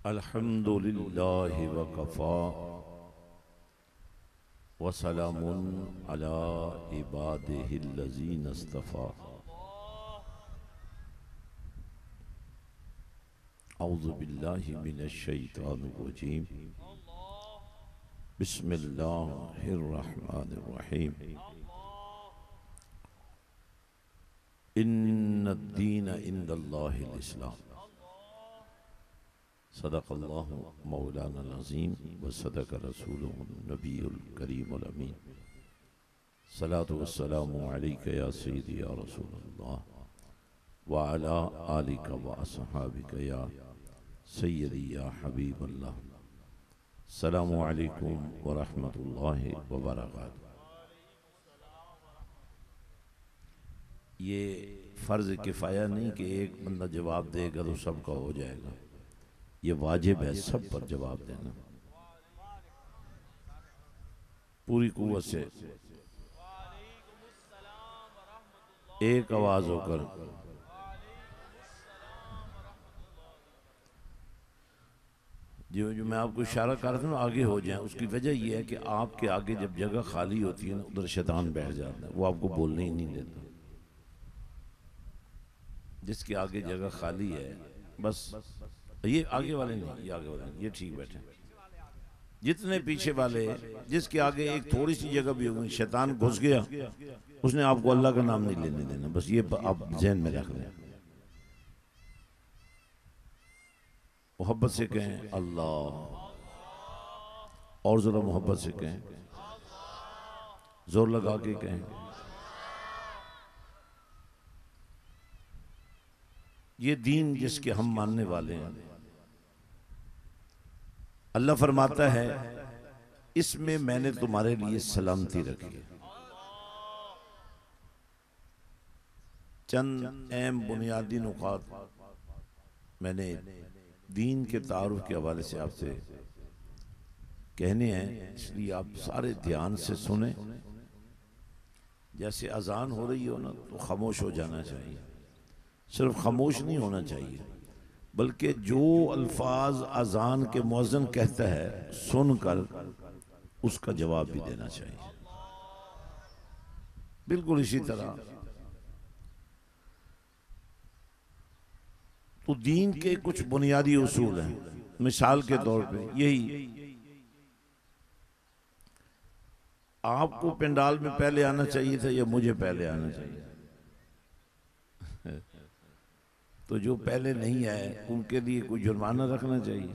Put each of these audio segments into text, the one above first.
अल्हम्दुलिल्लाहि वकफ़ा वसलामुन अला इबादिहिल्लज़ीना इस्तफ़ा। औज़ु बिल्लाहि मिनश शैतानिर रजीम। बिस्मिल्लाहिर रहमानिर रहीम। इन्नद्दीन इंदल्लाहिल इस्लाम। सदक़ल्लाहु मौलानाल अज़ीम व सदक़ रसूलुहुन नबियुल करीमुल अमीन। सलातु वस्सलामु अलैका या सय्यदी या रसूलल्लाह व अला आलिका व अस्हाबिका या सय्यदी या हबीबल्लाह। अस्सलामु अलैकुम व रहमतुल्लाहि व बरकातुहू। ये फ़र्ज़ किफ़ाया नहीं कि एक बंदा जवाब देगा तो सबका हो जाएगा। ये वाजिब है सब पर जवाब देना पूरी कुव्वत से, एक आवाज होकर। जो मैं आपको इशारा कर रहा था ना, आगे हो जाए। उसकी वजह यह है कि आपके आगे जब जगह खाली होती है ना, उधर शैतान बैठ जाता है, वो आपको बोलने ही नहीं देता। जिसके आगे जगह खाली है, बस ये आगे वाले नहीं, ये आगे वाले नहीं, ये ठीक बैठे। जितने पीछे वाले, जिसके आगे एक थोड़ी सी जगह भी होगी, शैतान घुस गया, उसने आपको अल्लाह का नाम नहीं लेने देना। बस ये आप ज़हन में रख लें। मोहब्बत से कहें अल्लाह, और जरा मोहब्बत से कहें, जोर लगा के कहें। ये दीन जिसके हम मानने वाले हैं, अल्लाह फरमाता है इसमें मैंने तुम्हारे लिए सलामती रखी है। चंद अहम बुनियादी नुकात मैंने दीन के तारुफ के हवाले से आपसे कहने हैं, इसलिए आप सारे ध्यान से सुने। जैसे अजान हो रही हो ना, तो खामोश हो जाना चाहिए। सिर्फ खामोश नहीं होना चाहिए, बल्कि जो अल्फाज अजान के मुअज्जिन कहता है सुनकर उसका जवाब भी देना चाहिए। बिल्कुल इसी तरह तो दीन के कुछ बुनियादी उसूल हैं। मिसाल के तौर पे यही, आपको पंडाल में पहले आना चाहिए था या मुझे पहले आना चाहिए? तो जो पहले नहीं आए उनके लिए कोई जुर्माना रखना चाहिए।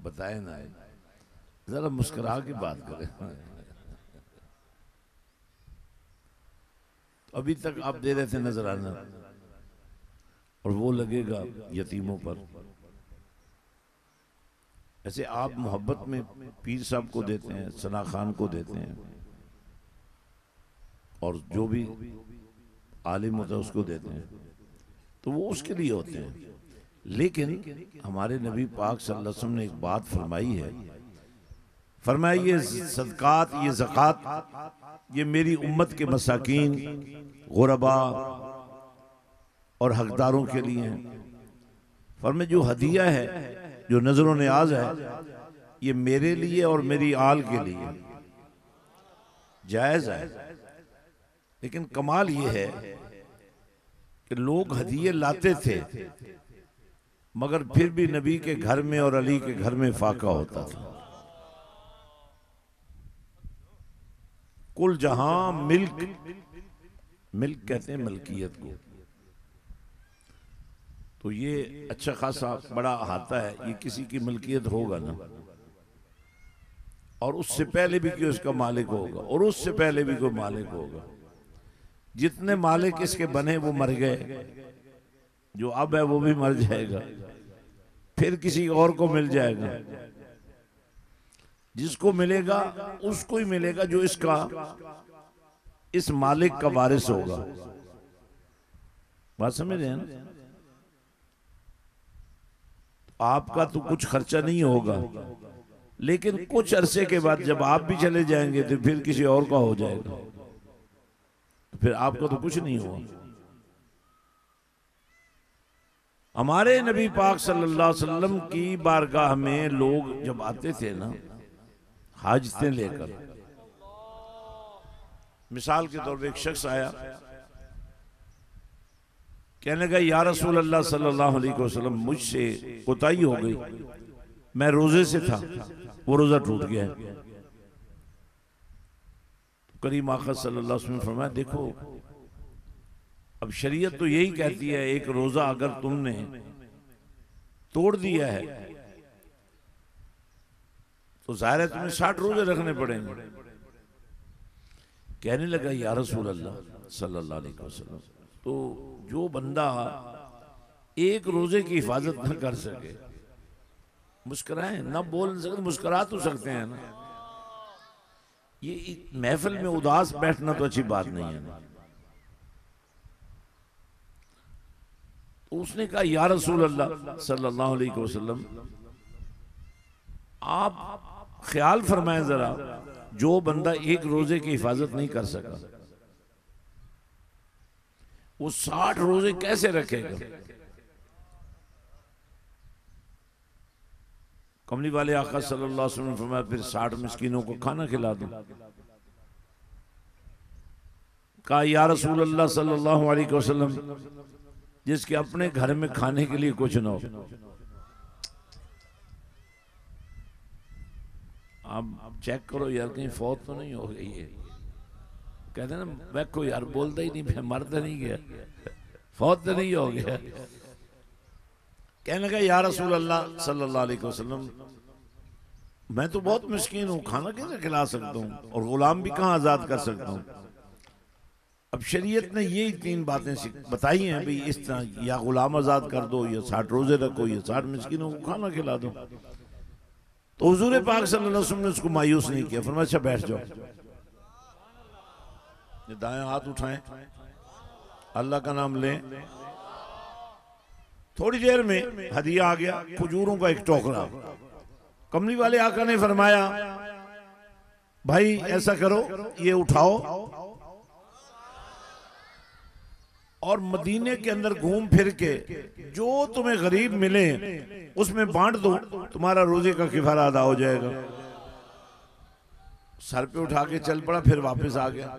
बताए ना, जरा मुस्कुरा के बात करें। अभी तक आप दे रहे थे नजर आना, और वो लगेगा यतीमों पर। ऐसे आप मोहब्बत में पीर साहब को देते हैं, सना खान को देते हैं, और जो भी आलिम होता है उसको देते हैं, तो वो उसके लिए होते हैं। लेकिन हमारे नबी पाक सल्लल्लाहु अलैहि वसल्लम ने एक बात फरमाई है, फरमाया ये सदकात, ये ज़कात, ये मेरी उम्मत के मसाकीन, गुरबा और हकदारों के लिए हैं। फरमाया जो हदिया है, जो नजर नियाज है, ये मेरे लिए और मेरी आल के लिए जायज है। लेकिन कमाल ये है कि लोग हदिये लाते थे, मगर फिर भी नबी के घर में और अली के घर में फाका होता था। कुल जहां मिल्क, मिल्क कहते हैं मलकियत को, तो ये अच्छा खासा बड़ा अहाता है, ये किसी की मलकियत होगा ना, और उससे पहले भी कोई उसका मालिक होगा, और उससे पहले भी कोई मालिक होगा। जितने मालिक इसके बने वो मर गए, जो अब है वो भी मर जाएगा, फिर किसी और को मिल जाएगा। जिसको मिलेगा उसको ही मिलेगा जो इसका, इस मालिक का वारिस होगा। बात समझ रहे हैं ना? आपका तो कुछ खर्चा नहीं होगा, लेकिन कुछ अरसे के बाद जब आप भी चले जाएंगे तो फिर किसी और का हो जाएगा, फिर आपका तो कुछ नहीं हुआ। हमारे नबी पाक सल्लल्लाहु अलैहि वसल्लम की बारगाह में लोग जब आते थे ना हाजतें लेकर, मिसाल के तौर पे एक शख्स आया, कहने लगा या रसूल अल्लाह सल्लल्लाहु अलैहि वसल्लम मुझसे कोताही हो गई, मैं रोजे से था, वो रोजा टूट गया है। करीम आका सल्लल्लाहु अलैहि वसल्लम फरमाया देखो अब शरीयत तो यही कहती है एक रोजा अगर तुमने तोड़ दिया है तो जाहिर है तुम्हें 60 रोजे रखने पड़ेंगे। कहने लगा या रसूल अल्लाह सल्लल्लाहु अलैहि वसल्लम, तो जो बंदा एक रोजे की हिफाजत न कर सके, मुस्कुराए ना बोल न सके, मुस्कुरा तो सकते हैं ना, ये महफिल में उदास बैठना तो अच्छी बात नहीं है ना। तो उसने कहा या रसूल अल्लाह सल्लल्लाहु अलैहि वसल्लम आप ख्याल फरमाएं जरा, जो बंदा एक रोजे की हिफाजत नहीं कर सका वो 60 रोजे कैसे रखेगा? कमली वाले आका सल्लल्लाहु अलैहि वसल्लम फरमाया फिर 60 मिस्कीनों को खाना खिला दो। कहा या रसूल अल्लाह सल्लल्लाहु अलैहि वसल्लम जिसके अपने घर में खाने के लिए कुछ ना हो, आप चेक करो यार कहीं फौत तो नहीं हो गई है। कहते ना देखो यार बोलता ही नहीं, मर तो नहीं गया, फौत तो नहीं हो गया। कहने लगा या रसूल अल्लाह सल्लल्लाहु अलैहि वसल्लम मैं तो बहुत मिस्कीन हूँ, खाना कैसे खिला सकता हूँ और गुलाम भी कहाँ आजाद कर सकता हूँ। अब शरीयत ने यही 3 बातें बताई हैं भाई इस तरह, या गुलाम आजाद कर दो, या 60 रोजे रखो, या 60 मिस्कीनों को खाना खिला दो। तो हुजूर पाक सल्लल्लाहु अलैहि वसल्लम ने उसको मायूस नहीं किया, फरमाया अच्छा बैठ जाओ, दाएं हाथ उठाएं, अल्लाह का नाम लें। थोड़ी देर में हदिया आ गया, खजूरों का एक टोकरा। कमली वाले आका ने फरमाया भाई ऐसा करो ये उठाओ और मदीने के अंदर घूम फिर के जो तुम्हें गरीब मिले उसमें बांट दो, तुम्हारा रोजे का किफारा अदा हो जाएगा। सर पे उठा के चल पड़ा, फिर वापस आ गया।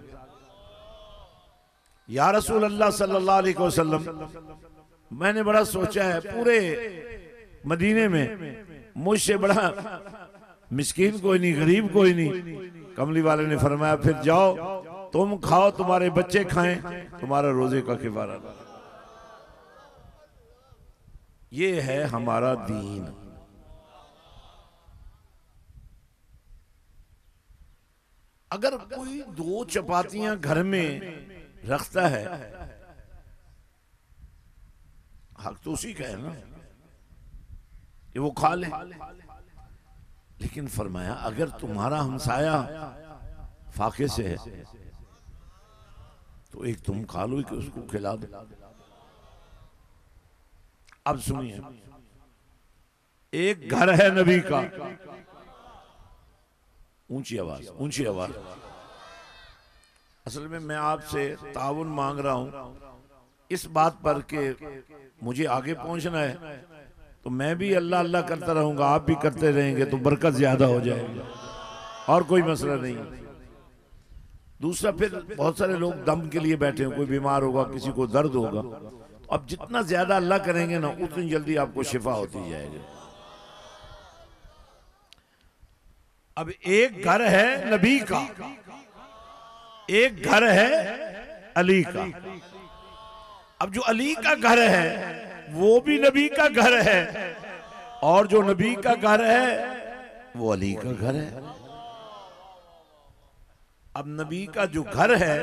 या रसूल अल्लाह सल्लल्लाहु अलैहि वसल्लम मैंने बड़ा सोचा है, पूरे मदीने में मुझसे बड़ा मिस्कीन कोई नहीं, गरीब कोई नहीं। कमली वाले ने फरमाया फिर जाओ तुम खाओ, तुम्हारे बच्चे खाएं, तुम्हारा रोजे का किफारा। ये है हमारा दीन। अगर कोई 2 चपातियां घर में रखता है हक तो उसी का है ना, ये वो खा ले। लेकिन फरमाया अगर तुम्हारा हमसाया फाके से है तो एक तुम खा लो कि उसको खिला दो। अब सुनिए, एक घर है नबी का, ऊंची आवाज, ऊंची आवाज। असल में मैं आपसे ताउन मांग रहा हूं इस बात पर कि मुझे आगे पहुंचना है, तो मैं भी अल्लाह अल्लाह करता रहूंगा, आप भी करते रहेंगे तो बरकत ज्यादा हो जाएगी, और कोई मसला नहीं। दूसरा फिर बहुत सारे लोग दम के लिए बैठे हैं, कोई बीमार होगा, किसी को दर्द होगा, तो अब जितना ज्यादा अल्लाह करेंगे ना उतनी जल्दी आपको शिफा होती जाएगी। अब एक घर है नबी का, एक घर है अली का। अब जो अली का घर है वो भी नबी का घर है, और जो नबी का घर है वो अली का घर है। अब नबी का जो घर है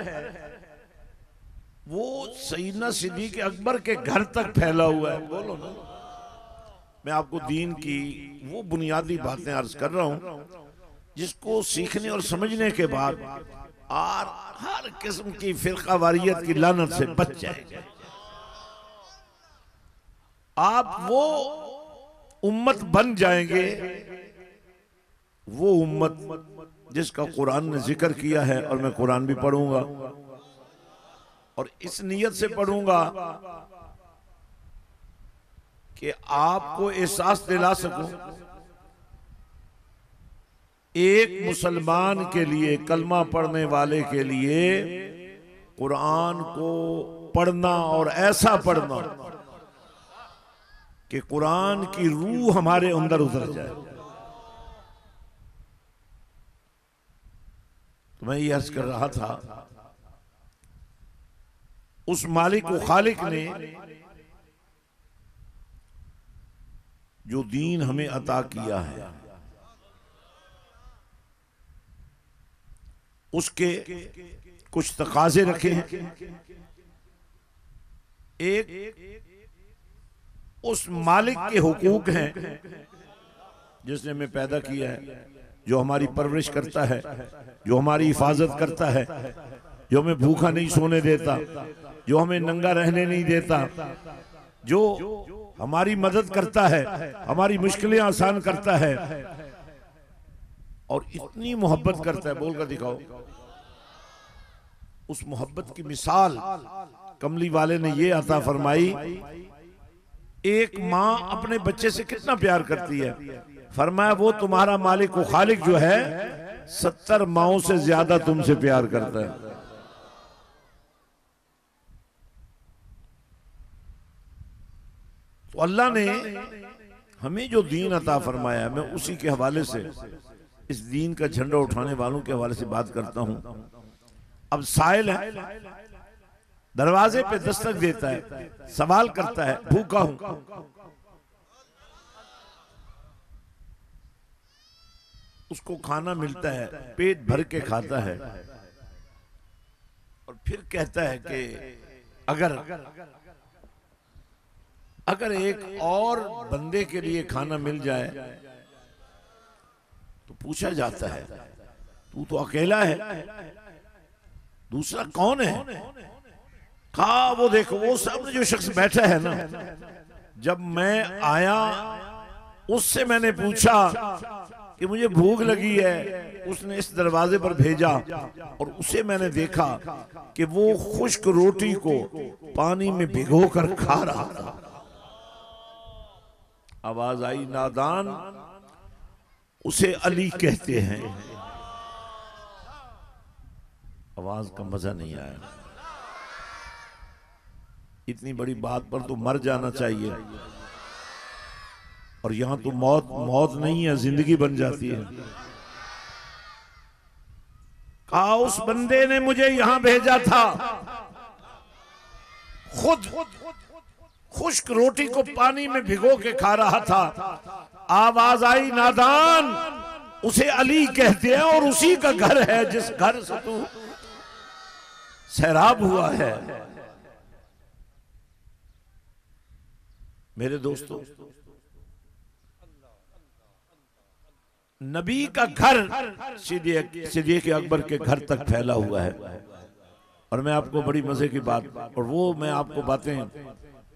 वो सैयदना सिद्दीक़ अकबर के घर तक फैला हुआ है। बोलो ना, मैं आपको दीन की वो बुनियादी बातें अर्ज कर रहा हूं जिसको सीखने और समझने के बाद और हर किस्म की फिरका वारियत की लानत से बच जाएगा। आप वो उम्मत बन जाएंगे, वो उम्मत जिसका कुरान ने जिक्र किया है, और मैं कुरान भी पढ़ूंगा और इस नियत से पढ़ूंगा कि आपको एहसास दिला सकूं, एक मुसलमान के लिए, कलमा पढ़ने वाले के लिए कुरान को पढ़ना और ऐसा पढ़ना कि कुरान की रूह हमारे अंदर उतर जाए। तो मैं ये अर्ज कर रहा था, उस मालिक व खालिक ने जो दीन हमें अता किया है, उसके कुछ तकाजे रखे हैं। एक उस मालिक के हुकूक हैं जिसने हमें पैदा किया है, जो हमारी परवरिश करता है, जो हमारी हिफाजत करता है, जो हमें भूखा नहीं सोने देता, जो हमें नंगा रहने नहीं देता, जो हमारी मदद करता है, हमारी मुश्किलें आसान करता है और इतनी मोहब्बत करता है। बोलकर दिखाओ। उस मोहब्बत की मिसाल कमली वाले ने ये अता फरमाई, एक माँ अपने बच्चे से कितना प्यार करती है। फरमाया वो तुम्हारा मालिक व खालिक जो है 70 माओं से ज्यादा तुमसे प्यार करता है। तो अल्लाह ने हमें जो दीन अता फरमाया है, मैं उसी के हवाले से, इस दीन का झंडा उठाने वालों के हवाले से बात करता हूं। अब साइल है, दरवाजे पे दस्तक देता है, सवाल करता है, भूखा हूं। उसको खाना मिलता है, पेट भर के खाता है और फिर कहता है कि अगर एक और बंदे के लिए खाना मिल जाए, तो पूछा जाता है तू तो अकेला है, दूसरा कौन है? कहा वो देखो, वो सामने जो शख्स बैठा है ना, जब मैं आया उससे मैंने पूछा कि मुझे भूख लगी है, उसने इस दरवाजे पर भेजा और उसे मैंने देखा कि वो खुश्क रोटी को पानी में भिगो कर खा रहा था। आवाज आई, नादान, उसे अली कहते हैं। आवाज का मजा नहीं आया। इतनी बड़ी बात पर तो मर जाना चाहिए, और यहां तो मौत नहीं है, जिंदगी बन जाती है। कहा उस बंदे ने मुझे यहां भेजा था, खुद खुश्क रोटी को पानी में भिगो के खा रहा था। आवाज आई, नादान, उसे अली कहते हैं और उसी का घर है जिस घर से तू सैराब हुआ है। मेरे दोस्तों, नबी का घर सिद्दीक़ अकबर के घर तक फैला हुआ है। और मैं आपको बड़ी मजे की बात, और वो मैं आपको बातें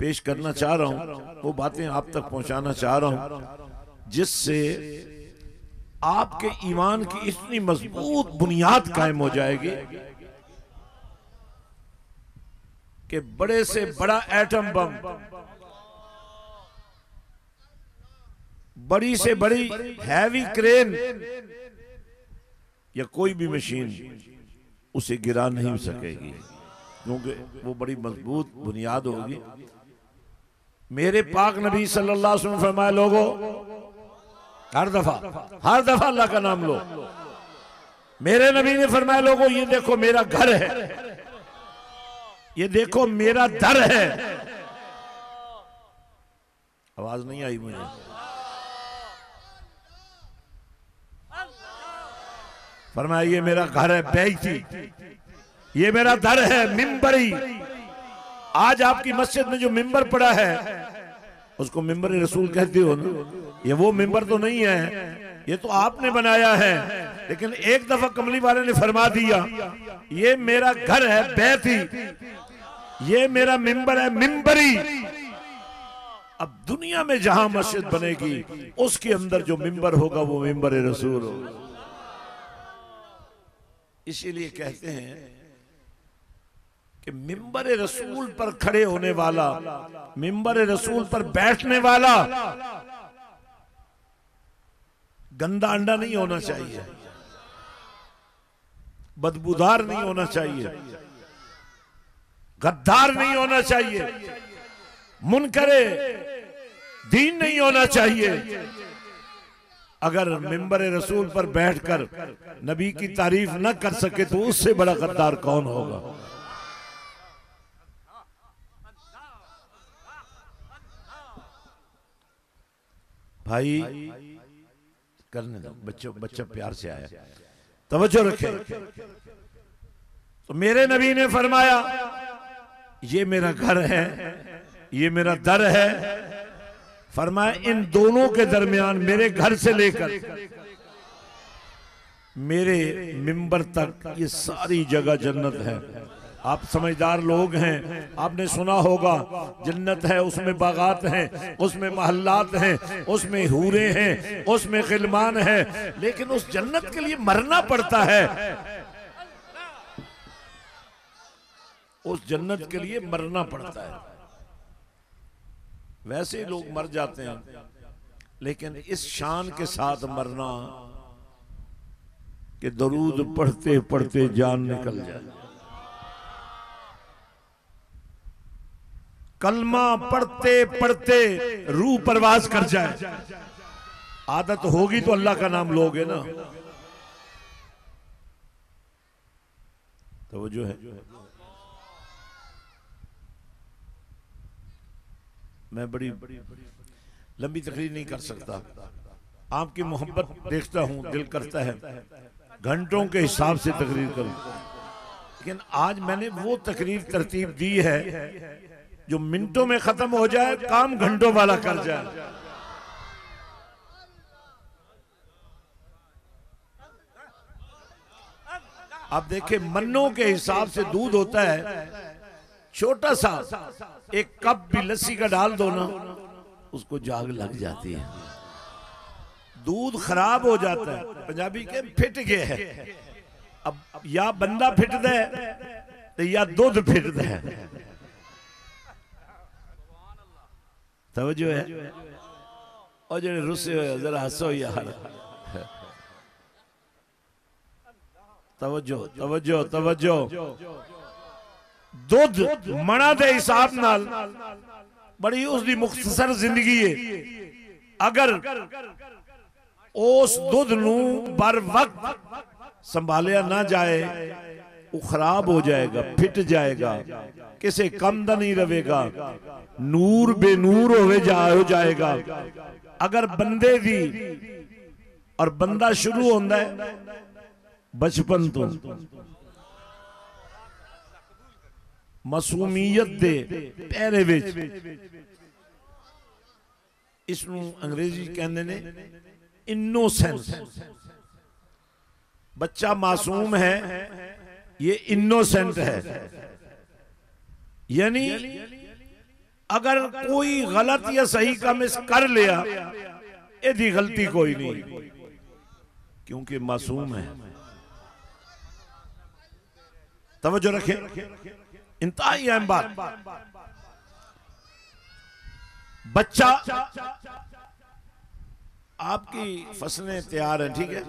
पेश करना चाह रहा हूं, वो बातें आप तक पहुंचाना चाह रहा हूं जिससे आपके ईमान की इतनी मजबूत बुनियाद कायम हो जाएगी कि बड़े से बड़ा एटम बम, बड़ी से बड़ी हैवी क्रेन या कोई भी मशीन उसे गिरा नहीं सकेगी, क्योंकि वो बड़ी मजबूत बुनियाद होगी। मेरे पाक नबी सल्लल्लाहु अलैहि वसल्लम फरमाया, लोगों हर दफा अल्लाह का नाम लो। मेरे नबी ने फरमाया, लोगों ये देखो मेरा घर है, ये देखो मेरा दर है। आवाज नहीं आई मुझे। फरमाया ये मेरा घर है बैती, ये मेरा दर है मिंबरी। आज आपकी मस्जिद में जो मिंबर पड़ा है उसको मिंबर रसूल कहते हो ना, ये वो मिंबर तो नहीं है, ये तो आपने बनाया है। लेकिन एक दफा कमली वाले ने फरमा दिया, ये मेरा घर है बैती, ये मेरा मिंबर है मिंबरी। अब दुनिया में जहां मस्जिद बनेगी उसके अंदर जो मिंबर होगा वो मिंबर रसूल होगा। इसीलिए कहते हैं कि मिंबर रसूल पर खड़े होने वाला, मिंबर रसूल पर बैठने वाला गंदा अंडा नहीं होना चाहिए, बदबूदार नहीं होना चाहिए, गद्दार नहीं होना चाहिए, मुनकरे दीन नहीं होना चाहिए। अगर मिंबर रसूल पर बैठकर नबी की तारीफ न कर सके तो उससे बड़ा गद्दार कौन होगा। भाई करने दो, बच्चा प्यार से आया, तवज्जो रखे। तो मेरे नबी ने फरमाया ये मेरा घर है, ये मेरा दर है। फरमाया इन दोनों के दरमियान, मेरे घर से लेकर मेरे मिंबर तक ये सारी जगह जन्नत है। आप समझदार लोग हैं, आपने सुना होगा जन्नत है, उसमें बागात हैं, उसमें महल्लात हैं, उसमें हूरे हैं, उसमें गिलमान है, लेकिन उस जन्नत के लिए मरना पड़ता है। उस जन्नत के लिए मरना पड़ता है। वैसे ही लोग मर जाते हैं, लेकिन इस शान के साथ मरना कि दरूद पढ़ते पढ़ते जान निकल जाए, कलमा पढ़ते पढ़ते रूह परवाज कर जाए। आदत होगी तो अल्लाह का नाम लोगे ना। तो वो जो है, मैं बड़ी लंबी तकरीर नहीं कर सकता। आपकी मोहब्बत देखता हूं, दिल करता है घंटों के हिसाब से तकरीर करूं, लेकिन आज मैंने वो तकरीर तरतीब दी है जो मिनटों में खत्म हो जाए, काम घंटों वाला कर जाए। आप देखें, मन्नों के हिसाब से दूध होता है, छोटा सा एक कप भी लस्सी का डाल दो ना, उसको जाग लग जाती है, दूध खराब हो जाता है। पंजाबी के फिट गए है। अब या बंदा फिट दे तो या दूध फिट दे। तवज्जो है। और जो रुस्से हो जरा हंसो यार, तवज्जो तवज्जो तवज्जो। दुध मना दे हिसाब नाल बड़ी उसकी मुख्तसर जिंदगी है। अगर उस दुध नू बर वक्त संभालिया ना जाए, वो खराब हो जाएगा, फिट जाएगा, किसे कम दा नहीं रहेगा, नूर बेनूर हो जाएगा। अगर बंदे दी, और बंदा शुरू होता है बचपन तो मासूमियत दे पैरे विच, इसनू अंग्रेजी कहते ने इनोसेंस। बच्चा मासूम है, ये इनोसेंट है। यानी अगर कोई गलत या सही काम इस कर लिया, यदि गलती कोई नहीं, क्योंकि मासूम है। तवज्जो रखें, इंतहाई अहम बात। बच्चा, आपकी फसलें तैयार हैं, ठीक है,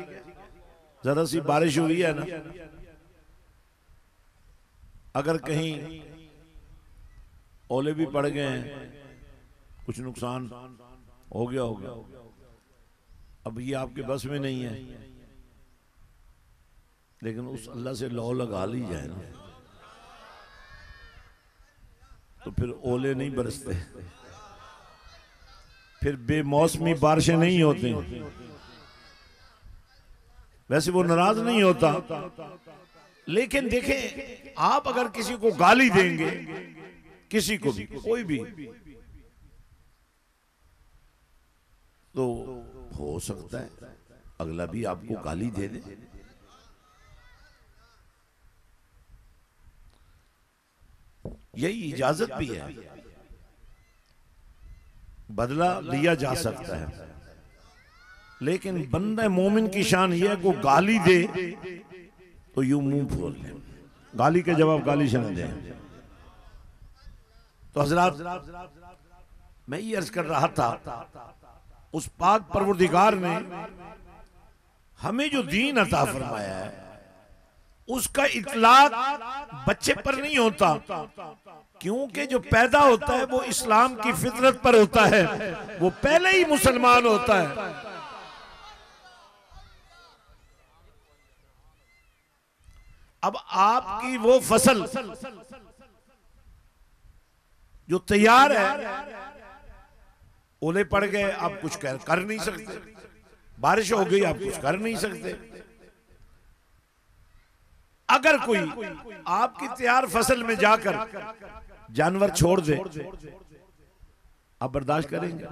जरा सी बारिश हुई है ना, अगर कहीं ओले भी पड़ गए हैं, कुछ नुकसान हो गया होगा, अब ये आपके बस में नहीं है, लेकिन उस अल्लाह से लौ लगा ली जाए ना, तो फिर ओले नहीं बरसते, फिर बेमौसमी बारिशें नहीं होती। वैसे वो नाराज नहीं होता, लेकिन देखें, आप अगर किसी को गाली देंगे, किसी को भी, कोई भी, तो हो सकता है अगला भी आपको गाली दे दे। यही इजाजत भी है, बदला लिया जा सकता है, लेकिन बंदा मोमिन की शान यह है को गाली दे तो यूं मुंह खोल ले, गाली के जवाब गाली से न दे। तो हजरात, मैं ये अर्ज कर रहा था, उस पाक परवरदिगार ने हमें जो दीन अता फरमाया है उसका इतलाक बच्चे पर नहीं होता, क्योंकि जो पैदा होता है वो इस्लाम की फितरत पर होता है, वो पहले ही मुसलमान होता है। अब आपकी वो फसल जो तैयार है, ओले पड़ गए, आप कुछ कर नहीं सकते, बारिश हो गई आप कुछ कर नहीं सकते। अगर कोई आपकी तैयार फसल में जाकर जानवर छोड़ दे, आप बर्दाश्त करेंगे?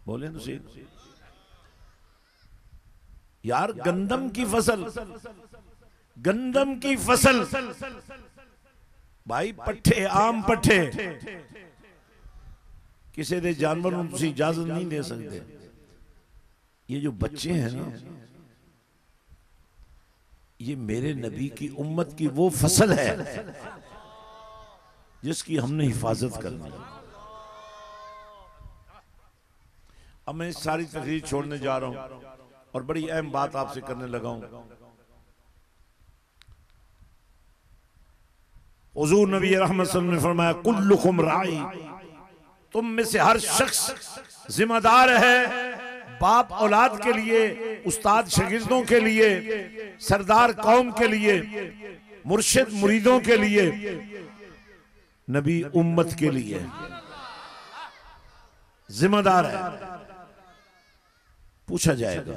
बोले तो सही यार, गंदम की फसल भाई, पट्ठे, आम पट्ठे, किसी दे जानवर उनसे इजाजत नहीं दे सकते। ये जो बच्चे हैं ना, ये मेरे नबी की उम्मत की वो फसल है जिसकी हमने हिफाजत करनी है। अब मैं सारी तकरीर छोड़ने जा रहा हूं और बड़ी अहम बात आपसे करने लगा हूं। हुजूर नबी रहमत सल्लल्लाहु अलैहि वसल्लम ने फरमाया, कुल्लुकुम राई, तुम में से हर शख्स जिम्मेदार है बाप औलाद के लिए, उस्ताद शागिर्दों के लिए, सरदार कौम के लिए, मुर्शिद मुरीदों के लिए, नबी उम्मत के लिए जिम्मेदार है। पूछा जाएगा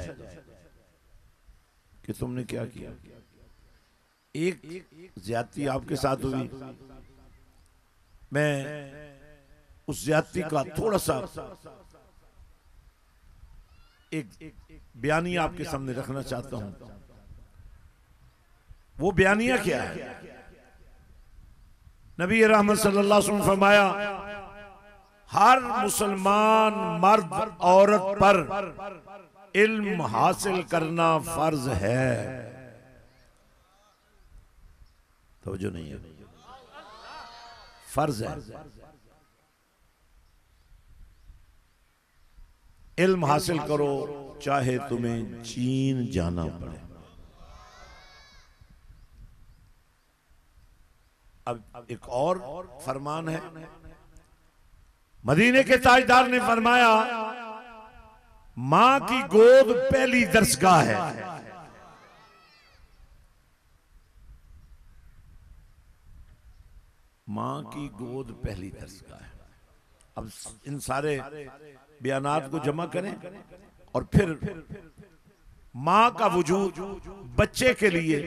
कि तुमने क्या किया। एक ज्यादती आपके साथ हुई, मैं उस ज्यादती का थोड़ा सा एक बयानिया आपके सामने रखना चाहता हूं। वो बयानिया क्या है? नबी रहमत सल्लल्लाहु अलैहि वसल्लम फरमाया, हर मुसलमान मर्द औरत पर इल्म हासिल करना फर्ज है। तवज्जो नहीं है, फर्ज है। इल्म हासिल करो, चाहे तुम्हें चीन जाना पड़े। अब एक और फरमान है, मदीने के ताजदार ने फरमाया, मां की गोद पहली दरसगाह है। मां की गोद पहली दरसगाह है। अब इन सारे बयानात को जमा करें और फिर मां का वजूद बच्चे के लिए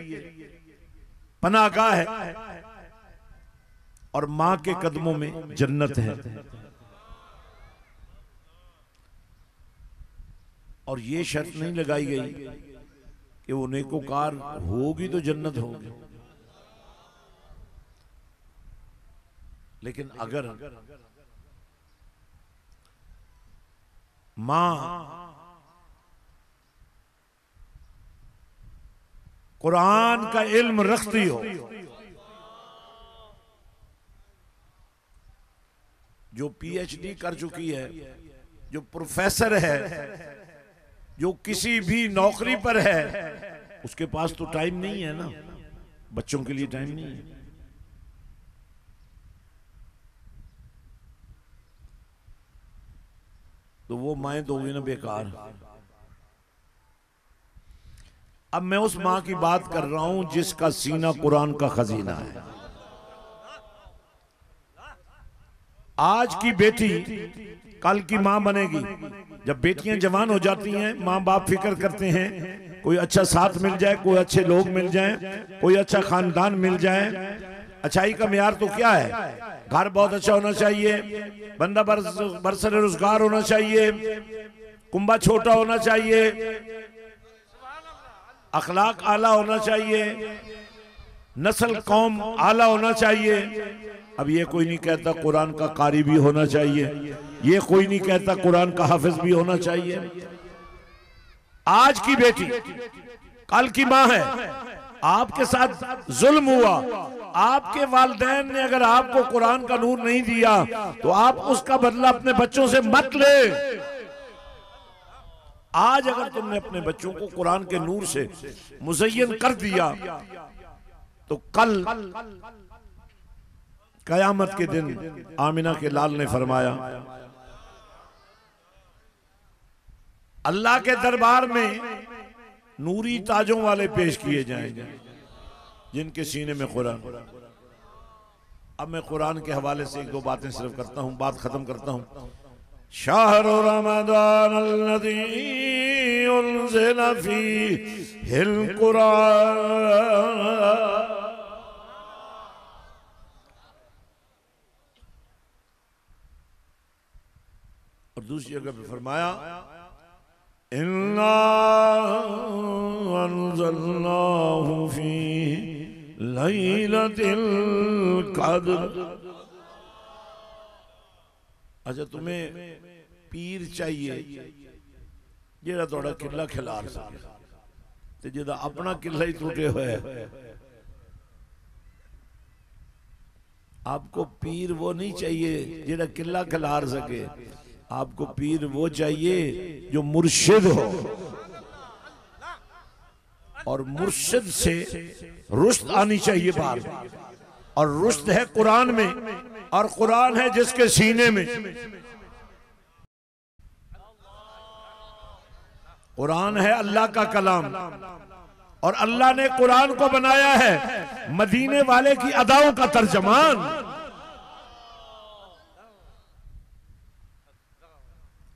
पनाहगाह है और मां के कदमों में जन्नत है। और ये शर्त नहीं लगाई गई कि वो नेकोकार होगी तो जन्नत होगी, लेकिन अगर मां कुरान का इल्म रखती हो, जो पीएचडी कर चुकी है, जो प्रोफेसर है, जो किसी भी नौकरी पर है, उसके पास तो टाइम नहीं है ना, बच्चों के लिए टाइम नहीं है। तो वो माएं तो हुई ना बेकार। अब मैं उस मां की बात कर रहा हूं जिसका सीना कुरान का खजीना है। आज की बेटी कल की मां बनेगी। जब बेटियां जवान हो जाती हैं, मां बाप फिक्र करते हैं कोई अच्छा साथ मिल जाए, कोई अच्छे लोग मिल जाएं, कोई अच्छा खानदान मिल जाए। अच्छाई का मियार तो क्या है? घर बहुत अच्छा होना चाहिए, बंदा बरसर रोजगार होना चाहिए, कुंबा छोटा होना चाहिए, अखलाक आला होना चाहिए, नस्ल कौम आला होना चाहिए। अब ये कोई नहीं कहता कुरान का कारी भी होना चाहिए, ये कोई नहीं कहता कुरान का हाफिज भी होना चाहिए। आज की बेटी कल की मां है, आपके साथ जुल्म हुआ, आपके वालिदैन ने अगर आपको कुरान का नूर नहीं दिया तो आप उसका बदला अपने बच्चों से मत ले। आज अगर तुमने अपने बच्चों को कुरान के नूर से मुज़य्यन कर दिया तो कल कयामत के दिन आमिना के लाल ने फरमाया, अल्लाह के दरबार में नूरी ताजों वाले पेश किए जाएंगे जिनके सीने में कुरान। अब मैं कुरान के हवाले से एक दो बातें सिर्फ करता हूं, बात खत्म करता हूं। शाहरु रमज़ान अल्लज़ी उन्ज़िला फ़ीहिल कुरान। और दूसरी जगह पे फरमाया, इन्ना अंज़लनाहु फ़ी लैलतिल क़द्र। अच्छा, तुम्हें पीर चाहिए जेड़ा थोड़ा किला खिलार सके, ते जेदा अपना किला ही टूटे हुए है। आपको पीर वो नहीं चाहिए जेड़ा किला खिलार सके, आपको पीर वो चाहिए जो मुर्शिद हो, और मुर्शिद से रुश्द आनी चाहिए बार, और रुश्द है कुरान में, और कुरान है जिसके सीने में। कुरान है अल्लाह का कलाम, और अल्लाह ने कुरान को बनाया है मदीने वाले की अदाओं का तर्जमान।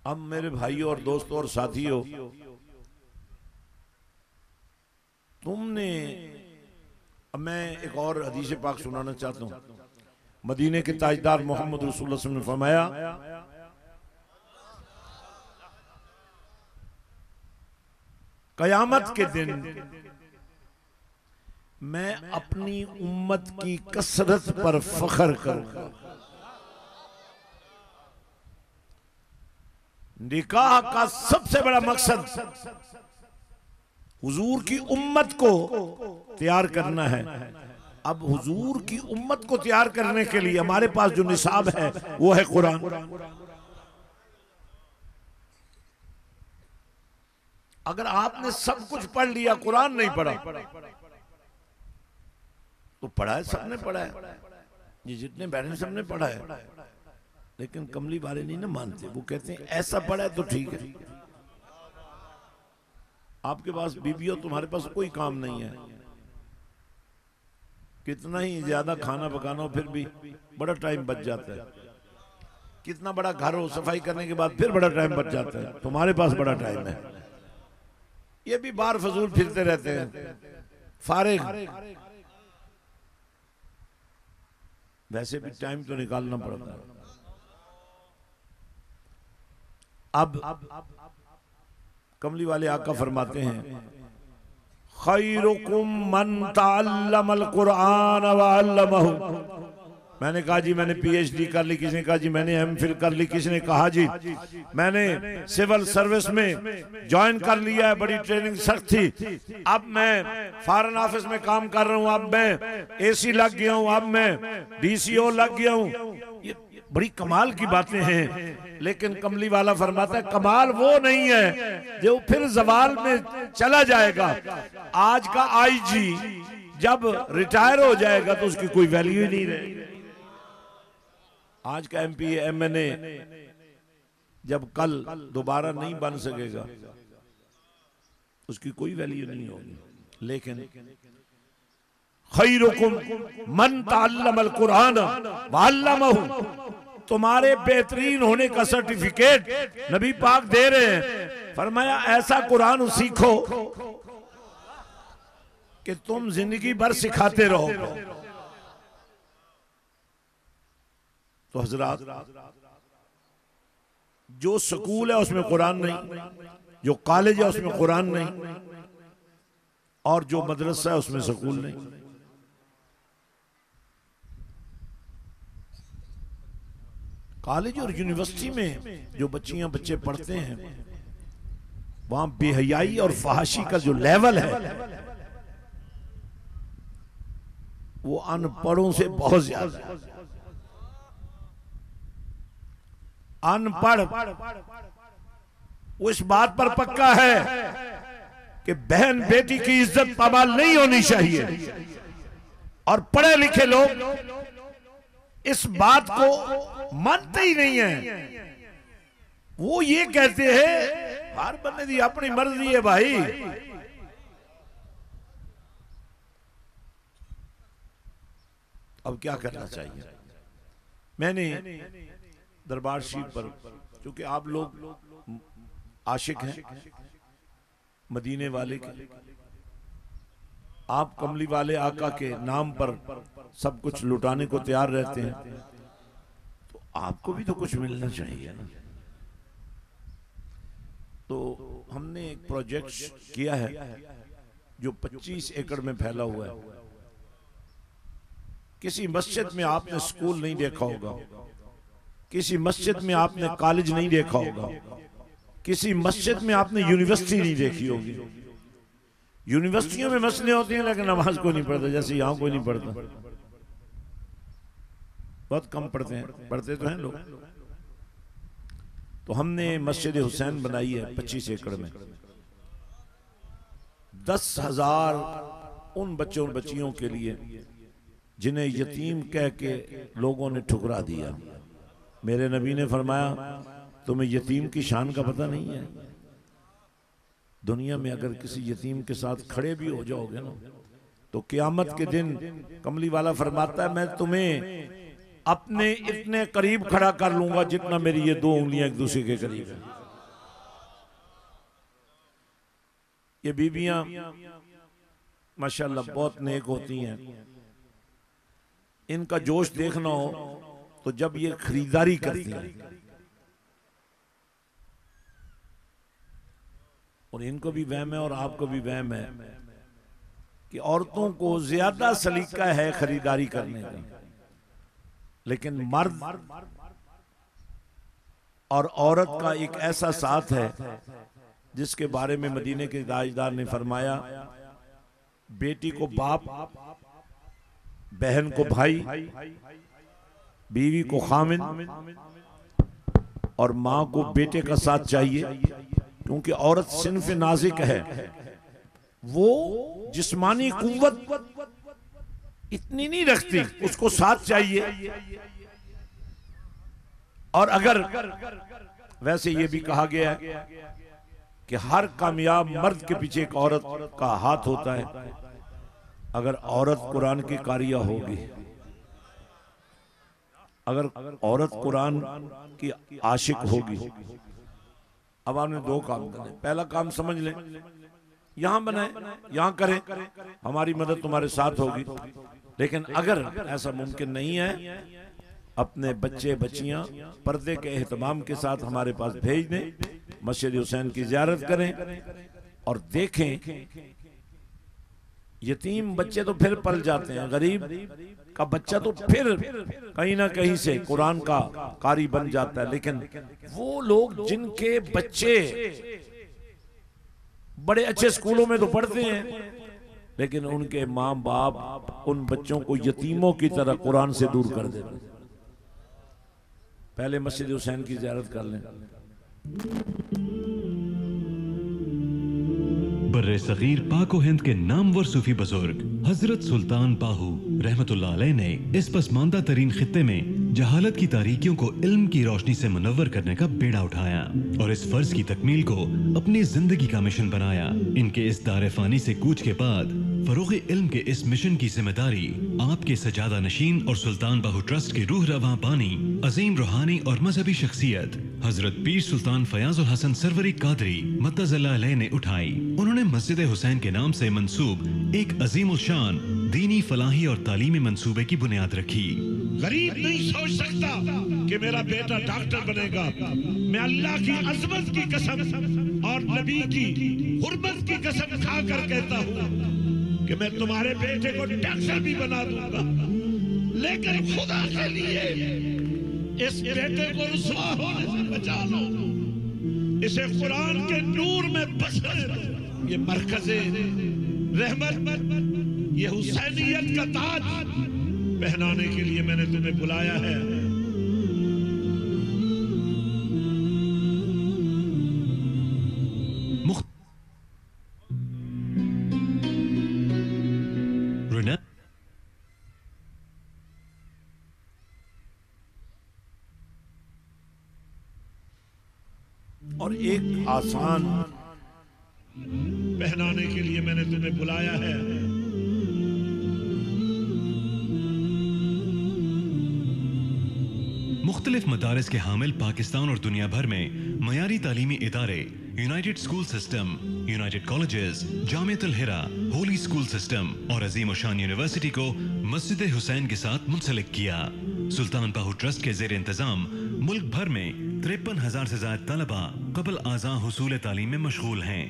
अब मेरे भाइयों और दोस्तों और साथियों, तुमने, अब मैं एक और हदीस पाक सुनाना चाहता हूं। मदीने के ताजदार मोहम्मद रसूलुल्लाह सल्लल्लाहु अलैहि वसल्लम ने फरमाया, कयामत के दिन मैं अपनी उम्मत की कसरत पर फख्र करूंगा। निकाह का सबसे बड़ा मकसद हुजूर की उम्मत को तैयार करना है। अब हुजूर की उम्मत को तैयार करने के लिए हमारे पास जो निसाब है वो है कुरान। अगर आपने सब कुछ पढ़ लिया, कुरान नहीं पढ़ा, तो पढ़ा है, सबने पढ़ा है, ये जितने बैठे सबने पढ़ा है, लेकिन कमली वाले नहीं ना मानते। वो कहते हैं ऐसा पढ़ा है तो ठीक है। आपके पास बीबी हो, तुम्हारे पास कोई काम नहीं है, कितना ही ज्यादा खाना पकाना हो फिर भी बड़ा टाइम बच जाता है। कितना बड़ा घर हो, सफाई करने के बाद फिर बड़ा टाइम बच जाता है। तुम्हारे पास बड़ा टाइम है, ये भी बाहर फजूल फिरते रहते हैं, फारिग। वैसे भी टाइम तो निकालना पड़ता है। अब कमली वाले आका फरमाते हैं, खैरुकुम मन तअल्लमल कुरान व अल्लमहु। मैंने कहा जी मैंने पीएचडी कर ली, किसी ने कहा जी मैंने एमफिल कर ली, किसी ने कहा जी मैंने सिविल सर्विस में ज्वाइन कर लिया है, बड़ी ट्रेनिंग सख्त थी, अब मैं फॉरेन ऑफिस में काम कर रहा हूं, अब मैं एसी लग गया हूं, अब मैं डीसीओ लग गया हूं। ये बड़ी कमाल की बातें हैं, लेकिन कमली वाला फरमाता है कमाल वो नहीं है जो फिर जवाल में चला जाएगा। आज का आईजी जब रिटायर हो जाएगा तो उसकी कोई वैल्यू ही नहीं रहेगी। आज का एमपी एमएनए जब कल दोबारा नहीं बन सकेगा उसकी कोई वैल्यू नहीं होगी। लेकिन खैरुकुम मन तअल्लमल कुरान व अल्लमहु, तुम्हारे बेहतरीन होने का सर्टिफिकेट नबी पाक दे रहे हैं। फरमाया ऐसा कुरान सीखो कि तुम जिंदगी भर सिखाते रहो। तो हजरात, जो स्कूल है उसमें कुरान नहीं, जो कॉलेज है उसमें कुरान नहीं, और जो मदरसा है उसमें स्कूल नहीं। कॉलेज और यूनिवर्सिटी में जो बच्चियां बच्चे पढ़ते हैं वहां बेहयाई और फहाशी का जो लेवल है वो अनपढ़ों से बहुत ज्यादा है। अनपढ़ वो इस बात पर पक्का है कि बहन बेटी की इज्जत पामाल नहीं होनी चाहिए, और पढ़े लिखे लोग इस बात को मानते ही नहीं है। वो ये कहते हैं हर बंदे की अपनी मर्जी है भाई। अब क्या करना चाहिए? मैंने दरबार शरीफ पर, क्योंकि आप लोग आशिक हैं मदीने वाले के, आप कमली वाले आका के नाम पर सब कुछ लुटाने को तैयार रहते हैं, तो आपको भी तो कुछ मिलना चाहिए ना। तो हमने एक प्रोजेक्ट किया है जो 25 एकड़ में फैला हुआ है। किसी मस्जिद में आपने स्कूल नहीं देखा होगा, किसी मस्जिद में आपने कॉलेज नहीं देखा होगा, किसी मस्जिद में आपने यूनिवर्सिटी नहीं देखी होगी। यूनिवर्सिटियों में मसले होते हैं लेकिन नमाज को नहीं पढ़ते, जैसे यहां कोई नहीं पढ़ता, बहुत कम पढ़ते हैं, पढ़ते तो हैं लोग। तो हमने मस्जिद हुसैन बनाई है 25 एकड़ में। 10,000 उन बच्चों और बच्चियों के लिए जिन्हें यतीम कह के लोगों ने ठुकरा दिया। मेरे नबी ने फरमाया तुम्हें यतीम की शान का पता नहीं है। दुनिया में अगर किसी यतीम के साथ खड़े भी हो जाओगे ना, तो क़यामत के दिन कमली वाला फरमाता है मैं तुम्हें अपने इतने करीब खड़ा कर लूंगा जितना मेरी ये 2 उंगलियां एक दूसरे के करीब है। ये बीबियां माशाल्लाह बहुत नेक होती हैं। इनका जोश देखना हो तो जब ये खरीदारी करती हैं, और इनको भी वहम है और आपको भी वहम है कि औरतों को ज्यादा सलीका है खरीदारी करने का, लेकिन मर्द और औरत का एक ऐसा साथ है जिसके बारे में मदीने के ताजदार ने फरमाया बेटी को बाप, बहन को भाई, बीवी को खामिन और मां को बेटे का साथ चाहिए, क्योंकि औरत सिन्फ नाजिक है। वो जिस्मानी कुव्वत इतनी नहीं रखती, उसको साथ चाहिए। और अगर वैसे ये भी कहा गया है कि हर कामयाब मर्द के पीछे एक औरत का हाथ होता है। अगर औरत कुरान की कारिया होगी, अगर औरत कुरान की आशिक होगी, अब आपने 2 काम करने। पहला काम समझ लें, यहां बनाए, यहां करें, हमारी मदद तुम्हारे साथ होगी। लेकिन अगर ऐसा मुमकिन नहीं है, अपने बच्चे बच्चियां पर्दे के एहतमाम के साथ हमारे पास भेज दें, मस्जिद हुसैन की ज़ियारत करें और देखें। यतीम बच्चे तो फिर पल जाते हैं, गरीब का बच्चा तो फिर कहीं ना कहीं से कुरान का कारी बन जाता है। लेकिन वो लोग जिनके बच्चे बड़े अच्छे स्कूलों में तो पढ़ते हैं, लेकिन उनके माँ बाप उन बच्चों को यतीमों की तरह कुरान से दूर कर देते। पहले मस्जिद हुसैन की ज़ियारत कर लें। बर्रे सगीर पाको हिंद के नामवर सूफी बुजुर्ग हजरत सुल्तान बाहू रहमतुल्लाह अलैह ने इस पसमानदा तरीन खित्ते में जहालत की तारीकियों को इल्म की रोशनी से मुनव्वर करने का बेड़ा उठाया और इस फर्ज की तकमील को अपनी जिंदगी का मिशन बनाया। इनके इस दारे फानी से कूच के बाद फरोग़ इल्म के इस मिशन की जिम्मेदारी आपके सजादा नशीन और सुल्तान बाहू ट्रस्ट के रूह रवां बानी, अजीम रूहानी और मजहबी शख्सियत हजरत पीर सुल्तान फयाजुल हसन सरवरी कादरी मद्दज़ल्लाह अलैह ने उठाई। उन्होंने मस्जिद हुसैन के नाम से मंसूब एक अजीमुल शान दीनी फलाही और तालीमी मंसूबे की बुनियाद रखी। गरीब नहीं सोच सकता कि मेरा बेटा डॉक्टर बनेगा। मैं अल्लाह की अज़मत की कसम और नबी की हुर्मत की कसम खाकर कहता हूँ कि मैं तुम्हारे बेटे को डॉक्टर भी बना दूंगा, लेकिन खुदा के लिए इस बेटे को रुसवा होने से बचा लो, इसे कुरान के नूर में बसने दो। ये मरकज़े रहमत ये हुसैनियत का ताज पहनाने के लिए मैंने तुम्हें बुलाया है। और एक आसान पहनाने के लिए मैंने तुम्हें बुलाया है। मुख्तलिफ मदारिस के हामिल पाकिस्तान और दुनिया भर में मयारी तालीमी इदारे united school system, united colleges, Jamiatul Hira, holy school system और अजीम शान यूनिवर्सिटी को मस्जिद हुसैन के साथ मुंसलिक किया। सुल्तान बाहू ट्रस्ट के जेर इंतजाम मुल्क भर में 53,000 से ज्यादा तलबा कबल आज़ा हुसूल तालीम में मशगूल हैं।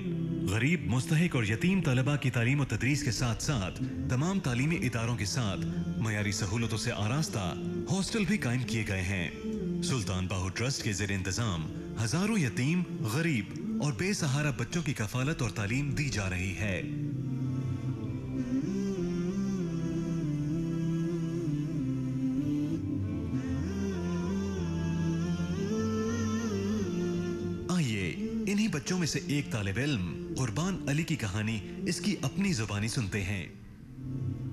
गरीब, मुस्तहिक और यतीम तलबा की तालीम और तदरीस के साथ साथ तमाम तालीमी इदारों के साथ मयारी सहूलतों से आरास्ता हॉस्टल भी कायम किए गए हैं। सुल्तान बाहू ट्रस्ट के जेर इंतजाम हजारों यतीम, गरीब और बेसहारा बच्चों की कफालत और तालीम दी जा रही है। इन्हीं बच्चों में से एक तालिब इल्म कुर्बान अली की कहानी इसकी अपनी जुबानी सुनते हैं।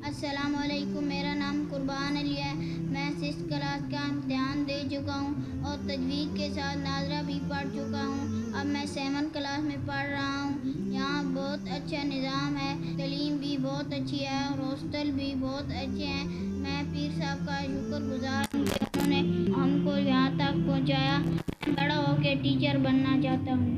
अस्सलाम वालेकुम, मेरा नाम कुर्बान अली है। मैं 6th क्लास का इम्तिहान दे चुका हूँ और तजवीज़ के साथ नाज़रा भी पढ़ चुका हूँ। अब मैं 7th क्लास में पढ़ रहा हूँ। यहाँ बहुत अच्छा निज़ाम है, तालीम भी बहुत अच्छी है और हॉस्टल भी बहुत अच्छे हैं। मैं पीर साहब का शुक्रगुजार हूँ कि उन्होंने हमको यहाँ तक पहुँचाया। बड़ा होकर टीचर बनना चाहता हूँ।